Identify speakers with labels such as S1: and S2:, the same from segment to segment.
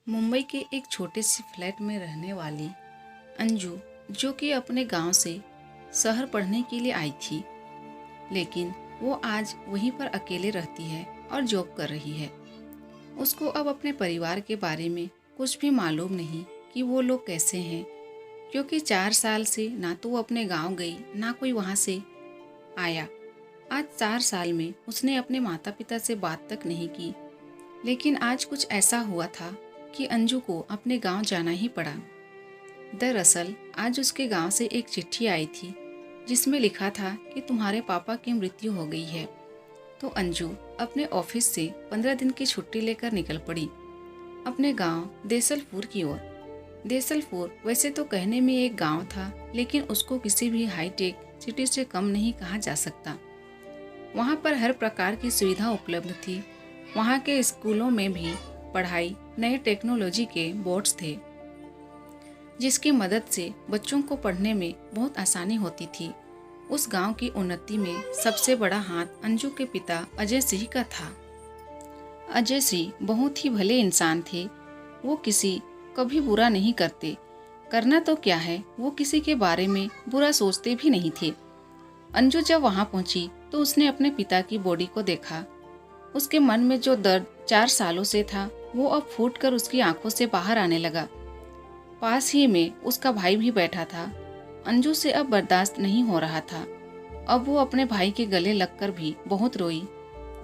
S1: मुंबई के एक छोटे से फ्लैट में रहने वाली अंजू, जो कि अपने गांव से शहर पढ़ने के लिए आई थी, लेकिन वो आज वहीं पर अकेले रहती है और जॉब कर रही है। उसको अब अपने परिवार के बारे में कुछ भी मालूम नहीं कि वो लोग कैसे हैं, क्योंकि 4 साल से ना तो वो अपने गांव गई ना कोई वहां से आया। आज 4 साल में उसने अपने माता पिता से बात तक नहीं की, लेकिन आज कुछ ऐसा हुआ था कि अंजू को अपने गांव जाना ही पड़ा। दरअसल आज उसके गांव से एक चिट्ठी आई थी जिसमें लिखा था कि तुम्हारे पापा की मृत्यु हो गई है। तो अंजू अपने ऑफिस से 15 दिन की छुट्टी लेकर निकल पड़ी अपने गांव देसलपुर की ओर। देसलपुर वैसे तो कहने में एक गांव था, लेकिन उसको किसी भी हाईटेक सिटी से कम नहीं कहा जा सकता। वहां पर हर प्रकार की सुविधा उपलब्ध थी। वहां के स्कूलों में भी पढ़ाई नए टेक्नोलॉजी के बोर्ड्स थे, जिसकी मदद से बच्चों को पढ़ने में बहुत आसानी होती थी। उस गांव की उन्नति में सबसे बड़ा हाथ अंजू के पिता अजय सिंह का था। अजय सिंह बहुत ही भले इंसान थे। वो किसी कभी बुरा नहीं करते, करना तो क्या है, वो किसी के बारे में बुरा सोचते भी नहीं थे। अंजू जब वहां पहुंची तो उसने अपने पिता की बॉडी को देखा। उसके मन में जो दर्द 4 सालों से था वो अब फूटकर उसकी आंखों से बाहर आने लगा। पास ही में उसका भाई भी बैठा था। अंजू से अब बर्दाश्त नहीं हो रहा था। अब वो अपने भाई के गले लगकर भी बहुत रोई।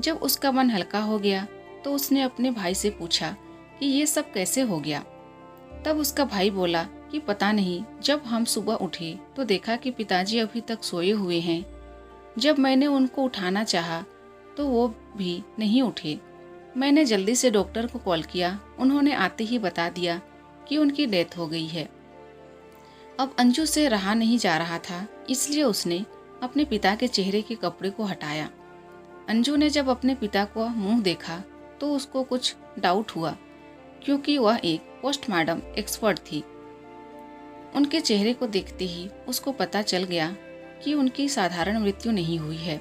S1: जब उसका मन हल्का हो गया तो उसने अपने भाई से पूछा कि ये सब कैसे हो गया। तब उसका भाई बोला कि पता नहीं, जब हम सुबह उठे तो देखा कि पिताजी अभी तक सोए हुए हैं। जब मैंने उनको उठाना चाहा तो वो भी नहीं उठे। मैंने जल्दी से डॉक्टर को कॉल किया। उन्होंने आते ही बता दिया कि उनकी डेथ हो गई है। अब अंजू से रहा नहीं जा रहा था, इसलिए उसने अपने पिता के चेहरे के कपड़े को हटाया। अंजू ने जब अपने पिता को मुंह देखा तो उसको कुछ डाउट हुआ, क्योंकि वह एक पोस्टमार्टम एक्सपर्ट थी। उनके चेहरे को देखते ही उसको पता चल गया कि उनकी साधारण मृत्यु नहीं हुई है,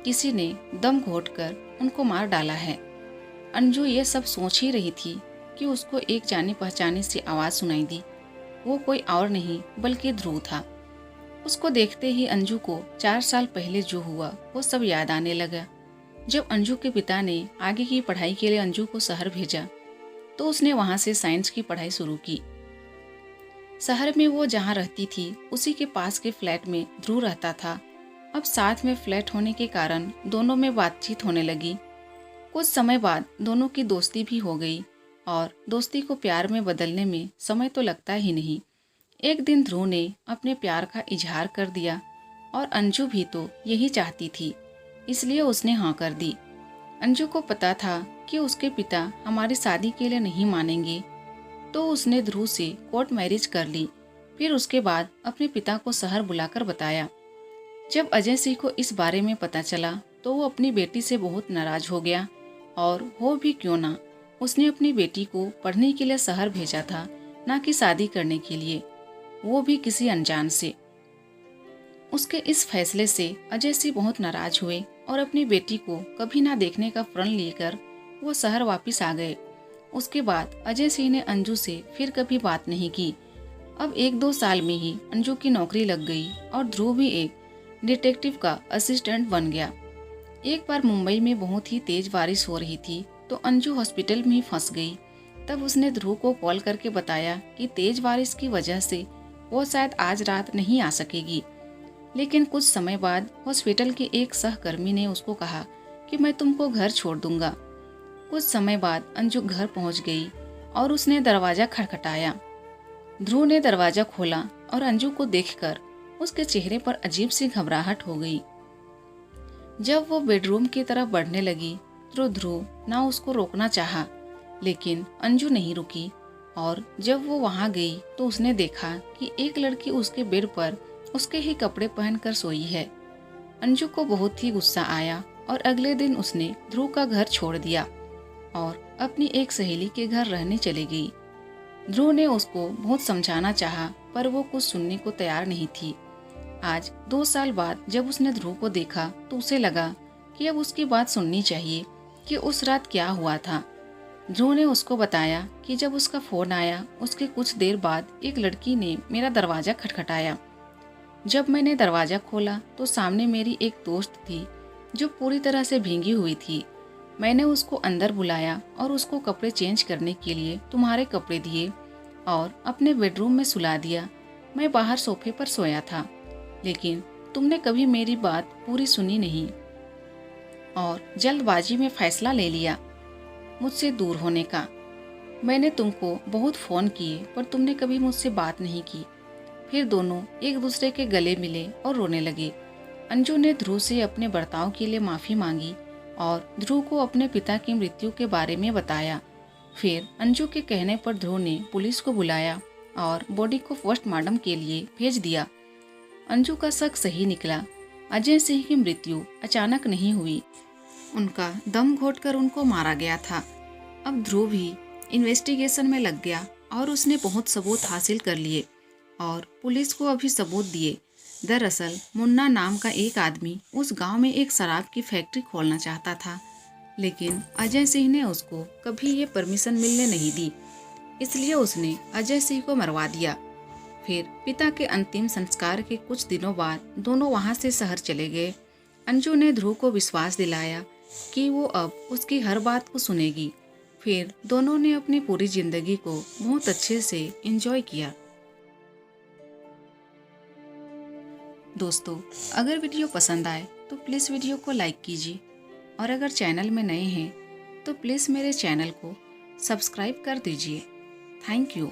S1: किसी ने दम घोंटकर उनको मार डाला है। अंजू ये सब सोच ही रही थी कि उसको एक जानी पहचानी सी आवाज सुनाई दी। वो कोई और नहीं बल्कि ध्रुव था। उसको देखते ही अंजू को 4 साल पहले जो हुआ वो सब याद आने लगा। जब अंजू के पिता ने आगे की पढ़ाई के लिए अंजू को शहर भेजा तो उसने वहां से साइंस की पढ़ाई शुरू की। शहर में वो जहाँ रहती थी उसी के पास के फ्लैट में ध्रुव रहता था। अब साथ में फ्लैट होने के कारण दोनों में बातचीत होने लगी। कुछ समय बाद दोनों की दोस्ती भी हो गई, और दोस्ती को प्यार में बदलने में समय तो लगता ही नहीं। एक दिन ध्रुव ने अपने प्यार का इजहार कर दिया, और अंजू भी तो यही चाहती थी, इसलिए उसने हाँ कर दी। अंजू को पता था कि उसके पिता हमारी शादी के लिए नहीं मानेंगे, तो उसने ध्रुव से कोर्ट मैरिज कर ली। फिर उसके बाद अपने पिता को शहर बुलाकर बताया। जब अजय सिंह को इस बारे में पता चला तो वो अपनी बेटी से बहुत नाराज हो गया, और हो भी क्यों ना, उसने अपनी बेटी को पढ़ने के लिए शहर भेजा था, ना कि शादी करने के लिए, वो भी किसी अनजान से। उसके इस फैसले से अजय सिंह बहुत नाराज हुए और अपनी बेटी को कभी ना देखने का प्रण लेकर वो शहर वापस आ गए। उसके बाद अजय सिंह ने अंजू से फिर कभी बात नहीं की। अब 1-2 साल में ही अंजू की नौकरी लग गई और ध्रुव भी एक डिटेक्टिव का असिस्टेंट बन गया। एक बार मुंबई में बहुत ही तेज बारिश हो रही थी तो अंजू हॉस्पिटल में ही फंस गई। तब उसने ध्रुव को कॉल करके बताया कि तेज बारिश की वजह से वो शायद आज रात नहीं आ सकेगी। लेकिन कुछ समय बाद हॉस्पिटल के एक सहकर्मी ने उसको कहा कि मैं तुमको घर छोड़ दूंगा। कुछ समय बाद अंजू घर पहुंच गई और उसने दरवाजा खटखटाया। ध्रुव ने दरवाजा खोला और अंजू को देखकर उसके चेहरे पर अजीब सी घबराहट हो गई। जब वो बेडरूम की तरफ बढ़ने लगी तो ध्रुव ना उसको रोकना चाहा, लेकिन अंजू नहीं रुकी। और जब वो वहां गई तो उसने देखा कि एक लड़की उसके बेड पर उसके ही कपड़े पहनकर सोई है। अंजू को बहुत ही गुस्सा आया और अगले दिन उसने ध्रुव का घर छोड़ दिया और अपनी एक सहेली के घर रहने चली गई। ध्रुव ने उसको बहुत समझाना चाहा, पर वो कुछ सुनने को तैयार नहीं थी। आज 2 साल बाद जब उसने ध्रुव को देखा तो उसे लगा कि अब उसकी बात सुननी चाहिए कि उस रात क्या हुआ था। ध्रुव ने उसको बताया कि जब उसका फ़ोन आया उसके कुछ देर बाद एक लड़की ने मेरा दरवाज़ा खटखटाया। जब मैंने दरवाज़ा खोला तो सामने मेरी एक दोस्त थी जो पूरी तरह से भींगी हुई थी। मैंने उसको अंदर बुलाया और उसको कपड़े चेंज करने के लिए तुम्हारे कपड़े दिए और अपने बेडरूम में सुला दिया। मैं बाहर सोफे पर सोया था, लेकिन तुमने कभी मेरी बात पूरी सुनी नहीं और जल्दबाजी में फैसला ले लिया मुझसे दूर होने का। मैंने तुमको बहुत फ़ोन किए पर तुमने कभी मुझसे बात नहीं की। फिर दोनों एक दूसरे के गले मिले और रोने लगे। अंजू ने ध्रुव से अपने बर्ताव के लिए माफ़ी मांगी और ध्रुव को अपने पिता की मृत्यु के बारे में बताया। फिर अंजू के कहने पर ध्रुव ने पुलिस को बुलाया और बॉडी को पोस्टमार्टम के लिए भेज दिया। अंजू का शक सही निकला। अजय सिंह की मृत्यु अचानक नहीं हुई, उनका दम घोटकर उनको मारा गया था। अब ध्रुव भी इन्वेस्टिगेशन में लग गया और उसने बहुत सबूत हासिल कर लिए और पुलिस को अभी सबूत दिए। दरअसल मुन्ना नाम का एक आदमी उस गांव में एक शराब की फैक्ट्री खोलना चाहता था, लेकिन अजय सिंह ने उसको कभी ये परमिशन मिलने नहीं दी, इसलिए उसने अजय सिंह को मरवा दिया। फिर पिता के अंतिम संस्कार के कुछ दिनों बाद दोनों वहां से शहर चले गए। अंजू ने ध्रुव को विश्वास दिलाया कि वो अब उसकी हर बात को सुनेगी। फिर दोनों ने अपनी पूरी जिंदगी को बहुत अच्छे से एंजॉय किया। दोस्तों, अगर वीडियो पसंद आए तो प्लीज़ वीडियो को लाइक कीजिए और अगर चैनल में नए हैं तो प्लीज़ मेरे चैनल को सब्सक्राइब कर दीजिए। Thank you.